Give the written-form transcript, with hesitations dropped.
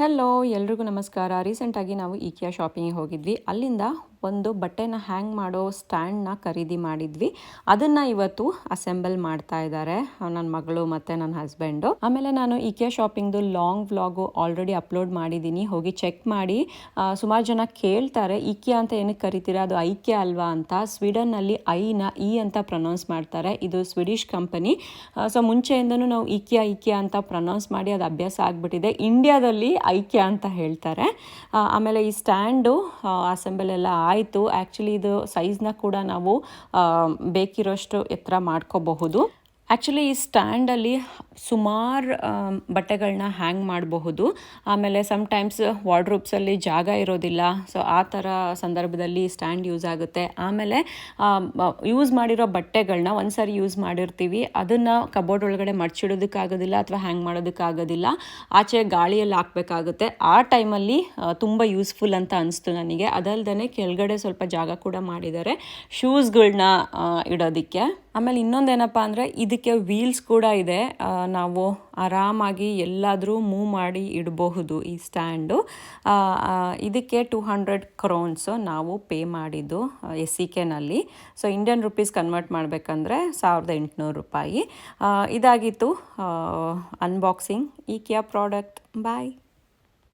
Hello ಎಲ್ರಿಗೂ ನಮಸ್ಕಾರ. ರೀಸೆಂಟಾಗಿ ನಾವು IKEA ಶಾಪಿಂಗಿಗೆ ಹೋಗಿದ್ವಿ. ಅಲ್ಲಿಂದ ಒಂದು ಬಟ್ಟೆನ ಹ್ಯಾಂಗ್ ಮಾಡೋ ಸ್ಟ್ಯಾಂಡ್ನ ಖರೀದಿ ಮಾಡಿದ್ವಿ. ಅದನ್ನು ಇವತ್ತು ಅಸೆಂಬಲ್ ಮಾಡ್ತಾ ಇದ್ದಾರೆ ನನ್ನ ಮಗಳು ಮತ್ತು ನನ್ನ ಹಸ್ಬೆಂಡು. ಆಮೇಲೆ ನಾನು IKEA ಶಾಪಿಂಗ್ದು ಲಾಂಗ್ ವ್ಲಾಗು ಆಲ್ರೆಡಿ ಅಪ್ಲೋಡ್ ಮಾಡಿದ್ದೀನಿ, ಹೋಗಿ ಚೆಕ್ ಮಾಡಿ. ಸುಮಾರು ಜನ ಕೇಳ್ತಾರೆ IKEA ಅಂತ ಏನಕ್ಕೆ ಕರಿತೀರಾ, ಅದು IKEA ಅಲ್ವಾ ಅಂತ. ಸ್ವೀಡನ್ನಲ್ಲಿ ಐನ ಇ ಅಂತ ಪ್ರೊನೌನ್ಸ್ ಮಾಡ್ತಾರೆ. ಇದು ಸ್ವೀಡಿಷ್ ಕಂಪನಿ. ಸೊ ಮುಂಚೆಯಿಂದನೂ ನಾವು IKEA ಅಂತ ಪ್ರೊನೌನ್ಸ್ ಮಾಡಿ ಅದು ಅಭ್ಯಾಸ ಆಗಿಬಿಟ್ಟಿದೆ. ಇಂಡಿಯಾದಲ್ಲಿ IKEA ಅಂತ ಹೇಳ್ತಾರೆ. ಆಮೇಲೆ ಈ ಸ್ಟ್ಯಾಂಡು ಅಸೆಂಬಲ್ ಎಲ್ಲ ಆಯಿತು. ಆ್ಯಕ್ಚುಲಿ ಇದು ಸೈಜ್ನ ಕೂಡ ನಾವು ಬೇಕಿರೋಷ್ಟು ಎತ್ತರ ಮಾಡ್ಕೋಬಹುದು. ಆ್ಯಕ್ಚುಲಿ ಈ ಸ್ಟ್ಯಾಂಡಲ್ಲಿ ಸುಮಾರು ಬಟ್ಟೆಗಳನ್ನ ಹ್ಯಾಂಗ್ ಮಾಡಬಹುದು. ಆಮೇಲೆ ಸಮ್ಟೈಮ್ಸ್ ವಾರ್ಡ್ರೋಬ್ಸಲ್ಲಿ ಜಾಗ ಇರೋದಿಲ್ಲ. ಸೊ ಆ ಥರ ಸಂದರ್ಭದಲ್ಲಿ ಸ್ಟ್ಯಾಂಡ್ ಯೂಸ್ ಆಗುತ್ತೆ. ಆಮೇಲೆ ಯೂಸ್ ಮಾಡಿರೋ ಬಟ್ಟೆಗಳನ್ನ ಒಂದು ಸಾರಿ ಯೂಸ್ ಮಾಡಿರ್ತೀವಿ, ಅದನ್ನು ಕಬೋರ್ಡ್ ಒಳಗಡೆ ಮಡ್ಚಿಡೋದಕ್ಕಾಗೋದಿಲ್ಲ ಅಥವಾ ಹ್ಯಾಂಗ್ ಮಾಡೋದಕ್ಕಾಗೋದಿಲ್ಲ, ಆಚೆ ಗಾಳಿಯಲ್ಲಿ ಹಾಕಬೇಕಾಗುತ್ತೆ. ಆ ಟೈಮಲ್ಲಿ ತುಂಬ ಯೂಸ್ಫುಲ್ ಅಂತ ಅನಿಸ್ತು ನನಗೆ. ಅದಲ್ಲದೆ ಕೆಳಗಡೆ ಸ್ವಲ್ಪ ಜಾಗ ಕೂಡ ಮಾಡಿದ್ದಾರೆ ಶೂಸ್ಗಳನ್ನ ಇಡೋದಕ್ಕೆ. ಆಮೇಲೆ ಇನ್ನೊಂದೇನಪ್ಪ ಅಂದರೆ ಇದಕ್ಕೆ ವೀಲ್ಸ್ ಕೂಡ ಇದೆ. ನಾವು ಆರಾಮಾಗಿ ಎಲ್ಲಾದರೂ ಮೂವ್ ಮಾಡಿ ಇಡಬಹುದು ಈ ಸ್ಟ್ಯಾಂಡು. ಇದಕ್ಕೆ 200 ಕ್ರೋನ್ಸ್ ನಾವು ಪೇ ಮಾಡಿದ್ದು SEKನಲ್ಲಿ. ಸೊ ಇಂಡಿಯನ್ ರುಪೀಸ್ ಕನ್ವರ್ಟ್ ಮಾಡಬೇಕಂದ್ರೆ 1800 ರೂಪಾಯಿ. ಇದಾಗಿತ್ತು ಅನ್ಬಾಕ್ಸಿಂಗ್ IKEA ಪ್ರಾಡಕ್ಟ್. ಬಾಯ್.